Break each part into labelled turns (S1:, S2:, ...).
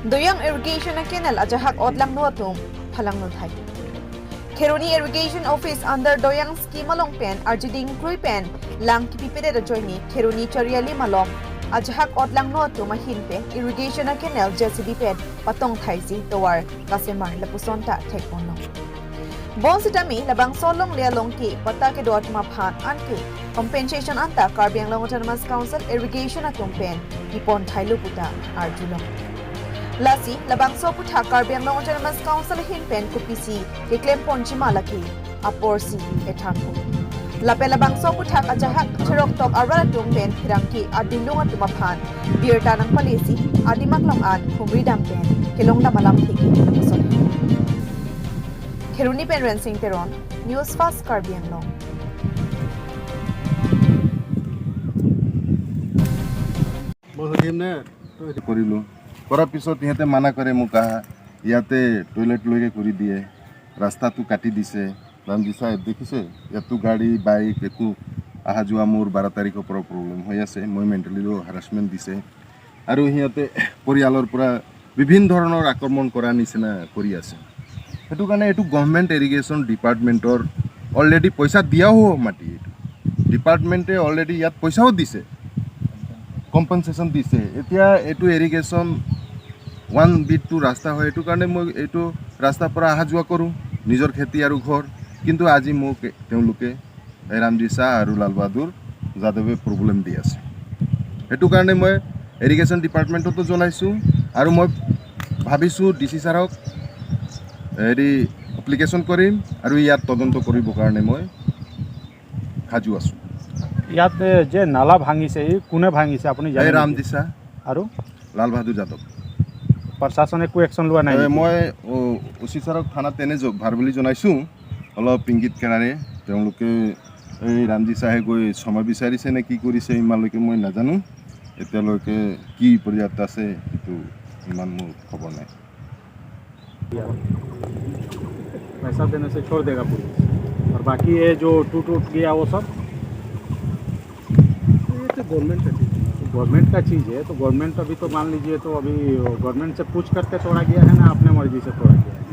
S1: Doyang irrigation canal ajahak otlang nuatum phalang nuthai. Kheroni Irrigation Office under Doyang scheme along pen arjiding krui pen lang kipipede da joini Kheroni Chariali malom ajahak otlang nuatum mahin pen irrigation canal JCB pen patong thaisi towar kasemar lapusonta thekpono. Bon sitami labang solong lialong ki pata ke dot maphan anke compensation anta Karbiang Autonomous Council irrigation atumpen ipon thailu puta arjulong. Lasi labang so putha Karbiang Autonomous Council hinpen kupisi ke claim ponchima laki aporsi ethanko. Lape labang so putha ajahat chirok tok arala tumpen hirangki adilung atumaphan birta nang palisi adimak long an humri dampen kelong da malam thiki kusol. Kheroni pen Rensing Teron News Fast Karbiang Long.
S2: কৰিলোঁ কৰাৰ পিছত ইহঁতে মানা কৰে মোক ইয়াতে toilet লৈকে কৰি দিয়ে ৰাস্তাটো কাটি দিছে ৰামজি চাহেব দেখিছে ইয়াতো গাড়ী বাইক একো অহা যোৱা মোৰ 12 তাৰিখৰ পৰা প্ৰব্লেম হৈ আছে মই মেণ্টেলিও হাৰাছমেণ্ট দিছে আৰু সিহঁতে পৰিয়ালৰ পৰা বিভিন্ন ধৰণৰ আক্ৰমণ কৰা নিচিনা কৰি আছে সেইটো কাৰণে এইটো গভৰ্ণমেণ্ট ইৰিগেশ্যন ডিপাৰ্টমেণ্টৰ অলৰেডি পইচা দিয়াও মাটি ডিপাৰ্টমেণ্টে অলৰেডি ইয়াত পইচাও দিছে কম্পেনসেশ্যন দিছে এতিয়া এইটো ইৰিগেশ্যন 1 বিট টু ৰাস্তা হয় এইটো কাৰণে মই এইটো ৰাস্তাৰ পৰা অহা যোৱা কৰোঁ নিজৰ খেতি আৰু ঘৰ কিন্তু আজি মোক তেওঁলোকে ৰামজি শাহ আৰু লাল বাহাদুৰ যাদৱে প্ৰব্লেম দি আছে সেইটো কাৰণে মই ইৰিগেশ্যন ডিপাৰ্টমেণ্টতো জনাইছোঁ আৰু মই ভাবিছোঁ ডিসি ছাৰক হেৰি এপ্লিকেশ্যন কৰিম আৰু ইয়াত তদন্ত কৰিবৰ কাৰণে মই সাজু আছোঁ
S3: ইয়াত যে নালা ভাঙিছে কোনে ভাঙিছে আপুনি জানে
S2: ৰামজি শাহ
S3: আৰু
S2: লাল বাহাদুৰ যাদৱ
S3: প্ৰশাসনে একো একশ্যন লোৱা নাই
S2: মই ওচি ছাৰক থানাত তেনে ভাৰ বুলি জনাইছোঁ অলপ ইংগিত কেৰাৰে তেওঁলোকে এই ৰামজি শাহে গৈ সময় বিচাৰিছে নে কি কৰিছে ইমানলৈকে মই নাজানো এতিয়ালৈকে কি পৰ্যায়ত আছে সেইটো ইমান মোৰ খবৰ নাই
S3: पैसा देने से छोड़ देगा पुलिस और बाकी ये जो टूट गया वो सब
S4: ये तो
S3: गवर्नमेंट का चीज़ है तो गवर्नमेंट अभी तो मान लीजिए तो अभी गवर्नमेंट से पूछ करके तोड़ा गया है ना अपने मर्जी से तोड़ा गया
S4: है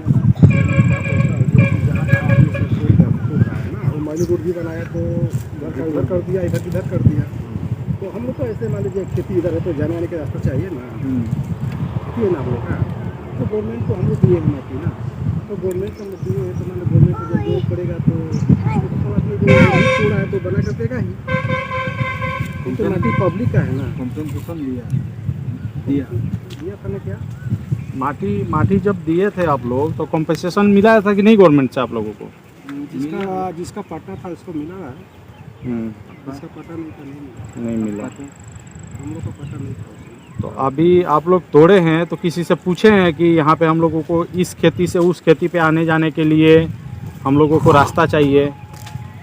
S4: माली रोड भी बनाया तो इधर कर दिया इधर कर दिया तो हम लोग तो ऐसे मान लीजिए खेती इधर है तो जाने आने का रास्ता चाहिए ना क्यों ना हम लोग का तो गवर्नमेंट को हम लोग दिए माटी ना तो गवर्नमेंट का दिए है तो मैंने गवर्नमेंट को जब जरूरत पड़ेगा तो है तो बना कर देगा ही तो माटी पब्लिक का है ना
S3: कॉम्पेंसेशन
S4: दिया था ना क्या
S3: माटी जब दिए थे आप लोग तो कॉम्पेंसेशन मिला था कि नहीं गवर्नमेंट से आप लोगों को
S4: जिसका पट्टा था उसको मिला है जिसका पट्टा नहीं था
S3: नहीं मिला
S4: हम लोग का पट्टा नहीं था
S3: तो अभी आप लोग तोड़े हैं तो किसी से पूछे हैं कि यहाँ पे हम लोगों को इस खेती से उस खेती पे आने जाने के लिए हम लोगों को रास्ता चाहिए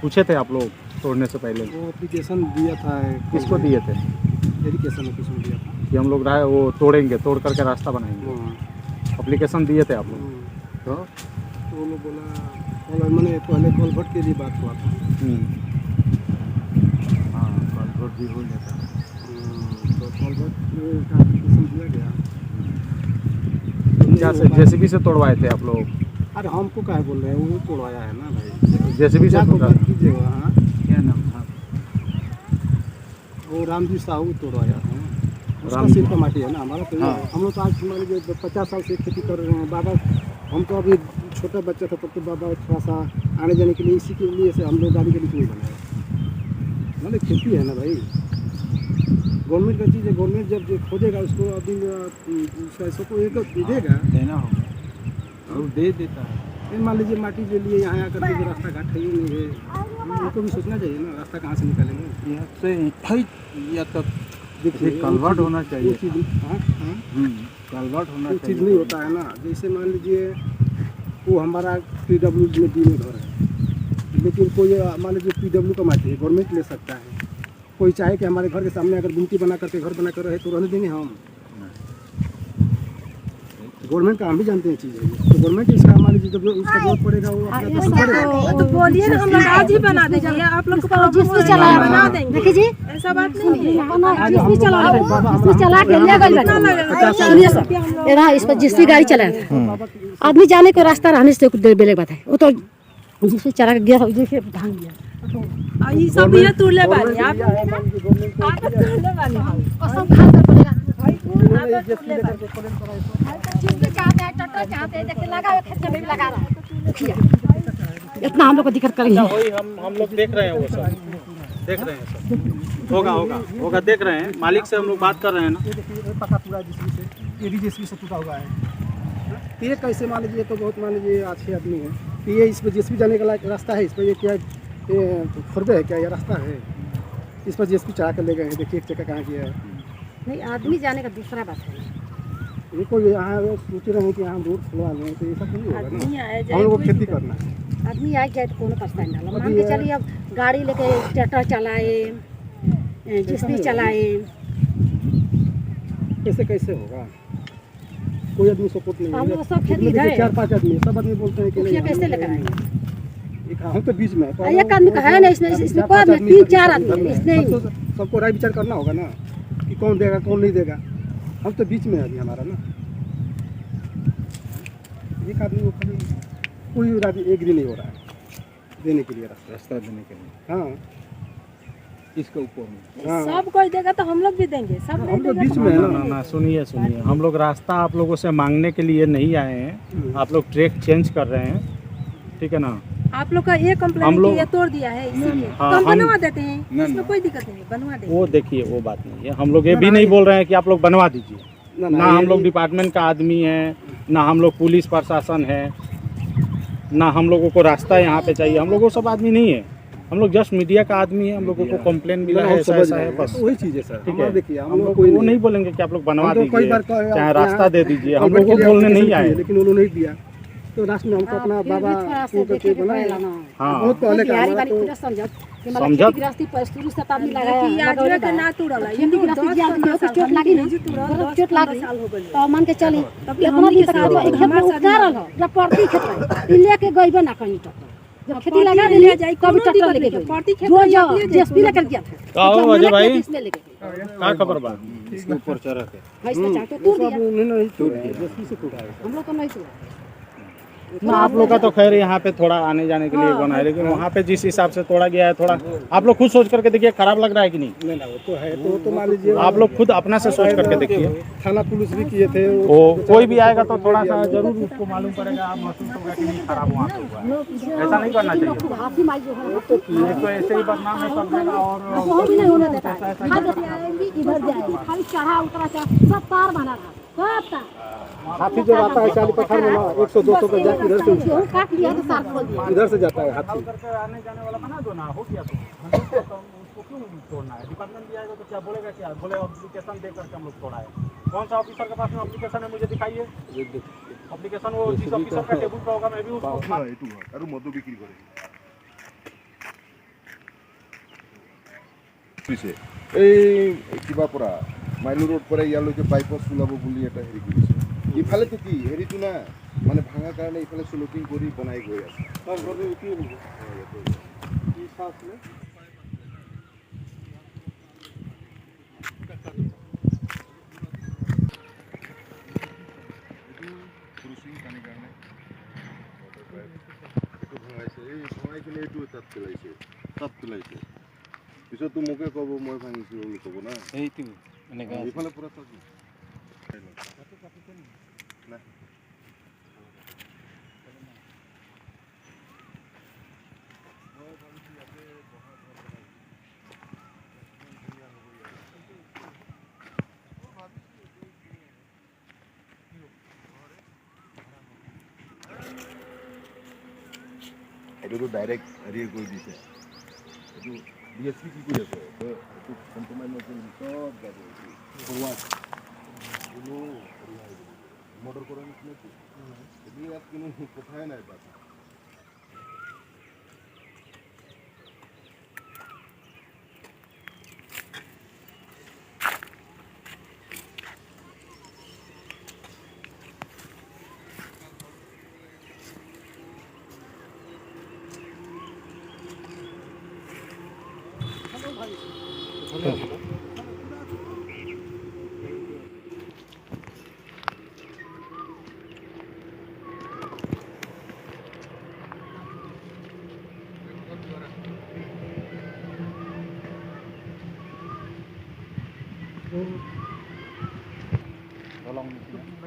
S3: पूछे थे आप लोग तोड़ने से पहले
S4: वो एप्लीकेशन दिया था
S3: किसको दिए थे
S4: एप्लीकेशन ऑफिस में दिया था
S3: कि हम लोग वो तोड़ेंगे तोड़ करके रास्ता बनाएंगे एप्लीकेशन दिए थे आप लोग
S4: तो वो लोग बोला मैंने पहले कॉलभट के लिए बात हुआ था
S3: हाँ कॉलभट भी हो जाता है
S4: तो कॉलभट का एप्लीकेशन दिया गया
S3: जेसीबी से तोड़वाए थे आप लोग
S4: अरे हमको क्या बोल रहे हैं वो तोड़वाया है ना भाई
S3: जेसीबी से
S4: कीजिएगा हाँ
S3: क्या नाम था
S4: वो रामजी साहू तोड़वाया है उसका सिर का माटी है ना हमारा तो हम लोग तो आज मान लीजिए 50 साल से खेती कर रहे हैं बाबा हम तो अभी छोटा बच्चा था तब तो बाबा थोड़ा सा आने जाने के लिए इसी के लिए से हम लोग गाड़ी के लिए नहीं बनाए मतलब खेती है ना भाई गवर्नमेंट का चीज़ है गवर्नमेंट जब खोजेगा उसको अभी पैसों को एक देगा
S3: देना होगा और दे देता है
S4: मान लीजिए माटी जो लिए यहाँ आकर के रास्ता घाट है ही नहीं है उनको भी सोचना चाहिए ना रास्ता कहाँ से निकालेंगे
S3: यहाँ से या तक देखिए कन्वर्ट होना चाहिए कन्वर्ट होना
S4: चीज़ नहीं होता है ना जैसे मान लीजिए वो हमारा PWD में डी में घर है लेकिन कोई मान लीजिए PW का माटी है गवर्नमेंट ले सकता है कोई चाहे कि हमारे घर के सामने अगर गुमटी बना करके घर बना कर रहे तो रहने देंगे हम गवर्नमेंट का हम भी जानते हैं चीज़ है ये। तो गवर्नमेंट इसका मान लीजिए जब उसका जरूरत पड़ेगा वो अपना पैसा करेगा।
S5: तो बोलिए ना, हम लोग आज ही बना देंगे, आप लोग को जिसमें चला बना देंगे। देखिए जी, ऐसा बात नहीं है,
S4: जिसमें चला
S5: के ले गए ना, इस पर जिसकी गाड़ी चलाया आदमी जाने को रास्ता रहने से कुछ देर बेले बात है। वो तो जिसमें चला के गया देखिए ढांग गया। ये सब ये तुड़ले वाले आप तुड़ले वाले कसम खा कर बोलेगा इतना हम लोग को दिक्कत करेंगे।
S3: वही हम लोग देख रहे हैं, वो सब देख रहे हैं, सब होगा देख रहे हैं। मालिक से हम लोग बात कर रहे हैं ना।
S4: पका पूरा जिसमें से ये भी जिसमें से टूटा हुआ है। तो ये कैसे मान लीजिए, तो बहुत मान लीजिए अच्छे आदमी है, तो ये इस पर जिसमें जाने का रास्ता है, इस पर ये क्या खुरदे है क्या, ये रास्ता है, इस पर जिसमें चढ़ा कर ले गए हैं। देखिए एक जगह कहाँ किया है।
S5: नहीं, आदमी जाने का दूसरा बात है।
S4: ये कोई यहाँ सोच रहे हैं कि यहाँ रोड खुलवा लें, तो ये सब नहीं होगा ना। हम लोग को खेती करना है।
S5: आदमी आ जाए तो कोनो पछता नहीं डाला। मान के चलिए अब गाड़ी लेके ट्रैक्टर चलाए, जिसपी चलाए,
S4: कैसे कैसे होगा? कोई आदमी सपोर्ट नहीं
S5: हम लोग सब
S4: है।
S5: खेती इधर है।
S4: 4-5 आदमी, सब आदमी बोलते हैं कि नहीं,
S5: कैसे लेकर आएंगे?
S4: हम तो बीच में
S5: एक आदमी का है ना, इसमें कौन है? 3-4 आदमी इसमें
S4: सबको राय विचार करना होगा ना कि कौन देगा कौन नहीं देगा। हम तो बीच में है अभी हमारा ना। एक आदमी को खाली कोई राजी एग्री नहीं हो रहा है देने के लिए रास्ता देने के लिए। हाँ, इसके ऊपर में
S5: सब कोई देगा तो हम लोग भी देंगे। सब
S4: हम तो बीच में है ना।
S3: ना सुनिए, हम लोग रास्ता आप लोगों से मांगने के लिए नहीं आए हैं। आप लोग ट्रैक चेंज कर रहे हैं, ठीक है ना।
S5: आप लोग का ये कंप्लेंट ये तोड़ दिया है, इसीलिए
S3: हाँ,
S5: तो हम
S3: हम
S5: बनवा देते हैं, इसमें कोई दिक्कत नहीं, बनवा देंगे।
S3: वो देखिए, वो बात नहीं है। हम लोग ये भी नहीं बोल रहे हैं कि आप लोग बनवा दीजिए। ना हम लोग डिपार्टमेंट का आदमी है, ना हम लोग पुलिस प्रशासन है, ना हम लोगों को रास्ता यहाँ पे चाहिए। हम लोग वो सब आदमी नहीं है, हम लोग जस्ट मीडिया का आदमी है। हम लोगों को कंप्लेन मिला है, ऐसा है, बस
S4: वही चीज़ है सर।
S3: ठीक है।
S4: देखिए
S3: हम लोग वो नहीं बोलेंगे कि आप लोग बनवा दीजिए, चाहे रास्ता दे दीजिए। हम लोग को बोलने नहीं आए,
S4: लेकिन उन्होंने नहीं दिया। तो लास्ट में हमको अपना बाबा को बनाया।
S3: हाँ,
S4: बहुत पहले का हमारा तो
S3: समझत
S5: चोट लगी तो मान के चली लेके गई ना कहीं तक। जब खेती लगा दिली तब ट्रैक्टर लेके गई, जो जेसीबी लेकर गया था।
S3: का हो अजय भाई,
S5: इसमें लेके गई।
S3: का खबर बा?
S4: इसके ऊपर चढ़ा के
S5: इसमें चाटो तोड़ दिया।
S4: उन्होंने तोड़ दिया, जेसीबी से टूटा है।
S5: हम लोग को नहीं सुना।
S3: ना आप लोग का तो खैर यहाँ पे थोड़ा आने जाने के लिए बना है, लेकिन वहाँ पे जिस हिसाब से तोड़ा गया है, थोड़ा आप लोग खुद सोच करके देखिए, खराब लग रहा है कि नहीं?
S4: ना वो तो है, तो मान लीजिए
S3: आप लोग खुद अपना से सोच करके देखिए।
S4: थाना पुलिस भी किए थे।
S3: वो कोई भी आएगा तो थोड़ा सा जरूर उसको मालूम पड़ेगा, महसूस होगा कि नहीं खराब वहाँ पे हुआ है। ऐसा नहीं करना चाहिए।
S5: हाथी माई जो है
S3: ये तो ऐसे ही बदनाम है कर देगा। और
S5: वो भी नहीं होने देता है। इधर जाएगी खाली चढ़ा उतरा सब तार बना था, सब तार
S4: हाथी जब आता है 40-50 में 100-200 का जाके इधर से
S5: काट लिया तो तार खोल दिया।
S4: इधर से जाता है हाथी।
S3: आने जाने वाला बना दो ना, हो गया तो उसको क्यों तोड़ना है? डिपार्टमेंट भी आएगा तो क्या बोलेगा? क्या बोले एप्लीकेशन दे करके हम लोग तोड़ा है। कौन सा ऑफिसर के पास में एप्लीकेशन है, मुझे दिखाइए। एप्लीकेशन वो जिस ऑफिसर का टेबल पे होगा, मैं भी उसको
S2: और मधु बिक्री करे এই কিবা পৰা মাইলু ৰোড পৰা ইয়ালৈকে বাইপাছ ওলাব বুলি এটা হেৰি কৰিছে। ইফালেতো কি হেৰিটো না, মানে ভাঙা কাৰণে ইফালে স্লপিং কৰি বনাই গৈ আছে। তাত পেলাইছে পিছতো মোকে ক'ব মই ভাঙিছো বুলি ক'ব না।
S3: এইটো এনেকা
S2: ইফালে পুৰা চাবি না। এইটোতো ডাইৰেক্ট হেৰি কৰি দিছে। এইটো ডিএসপি কি কৰি আছে? এইটো কম্প্ৰমাইজ নকৰি চব যাব ফৰৱাৰ্ড কোনো মৰ্ডাৰ কৰাৰ নিচিনাটো এইটো ইয়াত কোনো কথাই নাই বাট।
S3: नहीं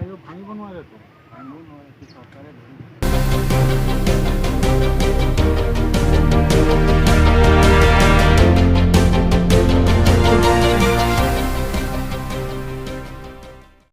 S3: वो भाई बनवा रहे तो